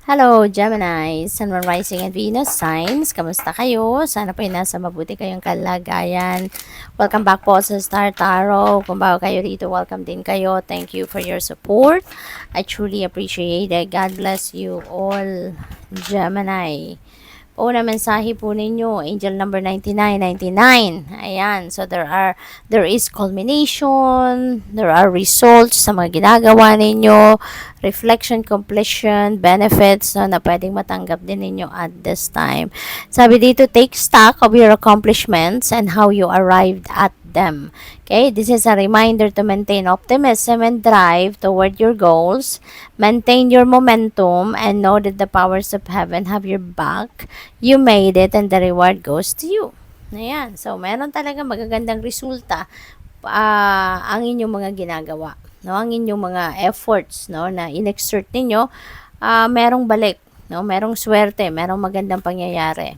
Hello, Gemini, Sun, Moon, Rising, and Venus signs. Kamusta kayo? Sana po ay nasa mabuti kayong kalagayan. Welcome back po sa Star Tarot. Kung bago kayo dito, welcome din kayo. Thank you for your support. I truly appreciate it. God bless you all, Gemini. Una mensahe po ninyo, angel number 9999. Ayan, so there is culmination, there are results sa mga ginagawa ninyo, reflection, completion, benefits na pwedeng matanggap din ninyo at this time. Sabi dito, take stock of your accomplishments and how you arrived at them. Okay, this is a reminder to maintain optimism and drive toward your goals. Maintain your momentum and know that the powers of heaven have your back. You made it and the reward goes to you. Ayan, so meron talaga magagandang resulta ang inyong mga ginagawa. No, ang inyong mga efforts, no, na inexert ninyo, merong balik, no, merong swerte, merong magandang pangyayari.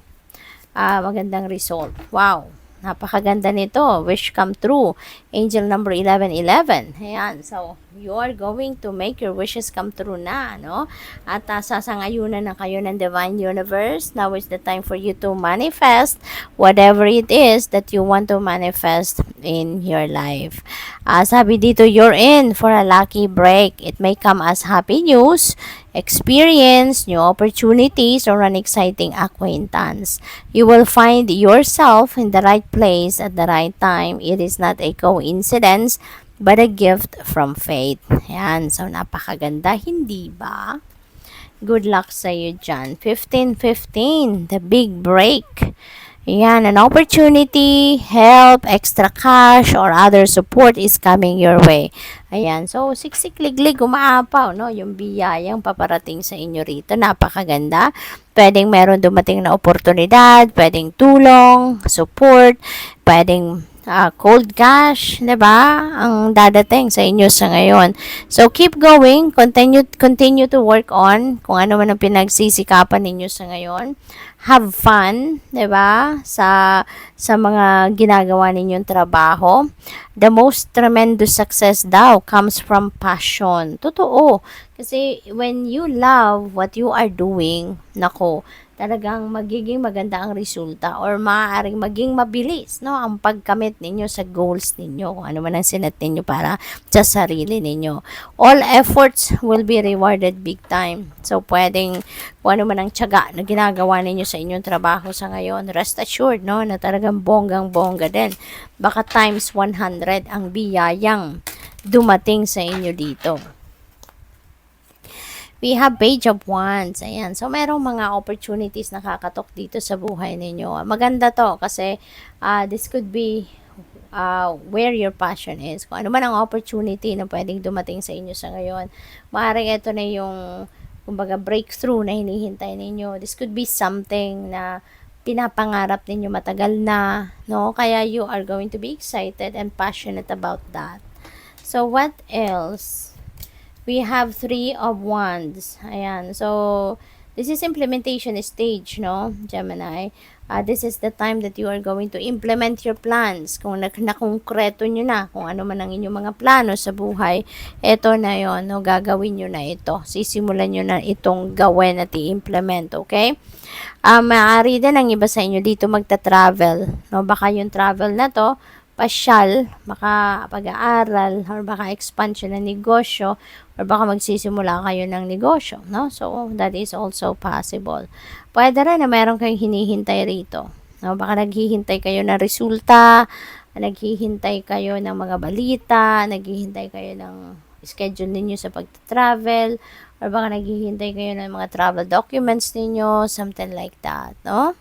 Magandang result. Wow. Napakaganda nito. Wish come true. Angel number 1111. Ayan. So, you are going to make your wishes come true na, no? At sasangayunan na kayo ng Divine Universe. Now is the time for you to manifest whatever it is that you want to manifest in your life. Sabi dito, you're in for a lucky break. It may come as happy news, experience, new opportunities, or an exciting acquaintance. You will find yourself in the right place at the right time. It is not a coincidence, but a gift from fate. Yan. So, napakaganda. Hindi ba? Good luck sa iyo dyan. 1515, the big break. Yan, an opportunity, help, extra cash, or other support is coming your way. Ayan, so siksik-liglig, umaapaw, no? Yung biyayang paparating sa inyo rito, napakaganda. Pwedeng meron dumating na oportunidad, pwedeng tulong, support, pwedeng cold cash, 'di ba? Ang dadating sa inyo sa ngayon. So keep going, continue to work on kung ano man ang pinagsisikapan ninyo sa ngayon. Have fun, 'di ba? Sa mga ginagawa ninyong trabaho. The most tremendous success daw comes from passion. Totoo. Kasi when you love what you are doing, nako, talagang magiging maganda ang resulta or maaaring maging mabilis, no, ang pagkamit ninyo sa goals ninyo, kung ano man ang sinet ninyo para sa sarili ninyo. All efforts will be rewarded big time. So, pwedeng kung ano man ang tiyaga na ginagawa ninyo sa inyong trabaho sa ngayon, rest assured, no, na talagang bonggang-bongga din. Baka times 100 ang biyayang dumating sa inyo dito. We have Page of Wands. Ayan. So, merong mga opportunities na kakatok dito sa buhay ninyo. Maganda to kasi this could be where your passion is. Kung ano man ang opportunity na pwedeng dumating sa inyo sa ngayon, maaaring ito na yung kumbaga breakthrough na hinihintay ninyo. This could be something na pinapangarap ninyo matagal na, no? Kaya you are going to be excited and passionate about that. So, what else? We have 3 of Wands. Ayan. So, this is implementation stage, no, Gemini? This is the time that you are going to implement your plans. Kung nakongkreto nyo na, kung ano man ang inyong mga plano sa buhay, eto na yon, no, gagawin nyo na ito. Sisimulan nyo na itong gawin at i-implement, okay? Maaari din ang iba sa inyo dito magta-travel, no? Baka yung travel na to, pasyal, baka pag-aaral, or baka expansion ng negosyo, or baka magsisimula kayo ng negosyo, no? So, that is also possible. Pwede rin na meron kayong hinihintay rito, no? Baka naghihintay kayo ng resulta, naghihintay kayo ng mga balita, naghihintay kayo ng schedule ninyo sa pag-travel, or baka naghihintay kayo ng mga travel documents ninyo, something like that, no?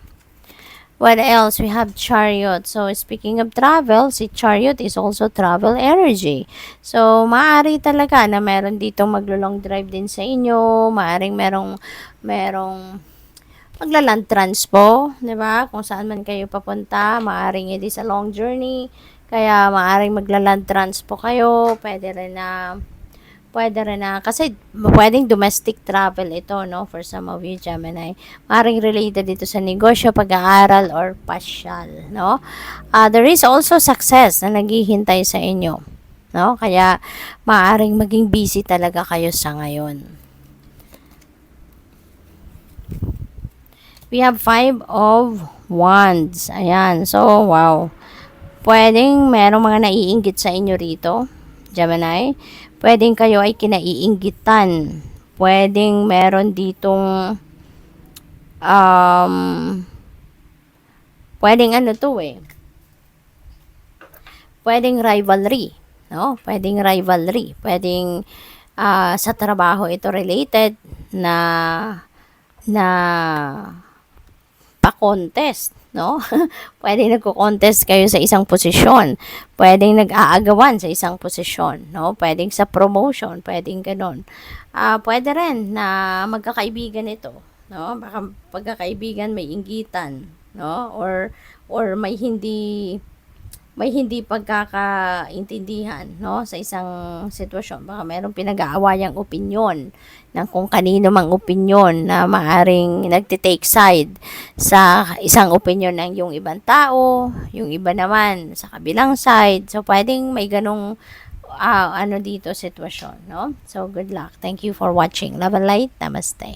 What else? We have Chariot. So, speaking of travel, si Chariot is also travel energy. So, maaari talaga na meron dito maglo-long drive din sa inyo. Maaring merong magla-land transpo, di ba? Kung saan man kayo papunta, maaring it is a long journey. Kaya, maaring magla-land transpo kayo. Pwede rin na, kasi pwedeng domestic travel ito, no, for some of you, Gemini. Maring related dito sa negosyo, pag-aaral, or pasyal, no. There is also success na naghihintay sa inyo, no. Kaya, maaring maging busy talaga kayo sa ngayon. We have 5 of Wands. Ayan. So, wow. Pwedeng merong mga naiinggit sa inyo rito, Gemini. Pwedeng kayo ay kinaiinggitan. Pwedeng meron ditong um, pwedeng ano to eh. Pwedeng rivalry, no? Pwedeng rivalry. Pwedeng sa trabaho ito related na na pa-contest, no? Pwedeng nagko-contest kayo sa isang posisyon. Pwedeng nag-aagawan sa isang posisyon, no? Pwedeng sa promotion, pwedeng ganun. Pwede rin na magkakaibigan ito, no? Baka pagkakaibigan may inggitan, no? Or may hindi pagkakaintindihan, no, sa isang sitwasyon. Baka mayroong pinag-aawayang opinyon ng kung kanino mang opinyon na maaring nagte-take side sa isang opinyon ng yung ibang tao, yung iba naman sa kabilang side. So, pwedeng may ganong ano dito sitwasyon, no? So, good luck. Thank you for watching. Love and light. Namaste.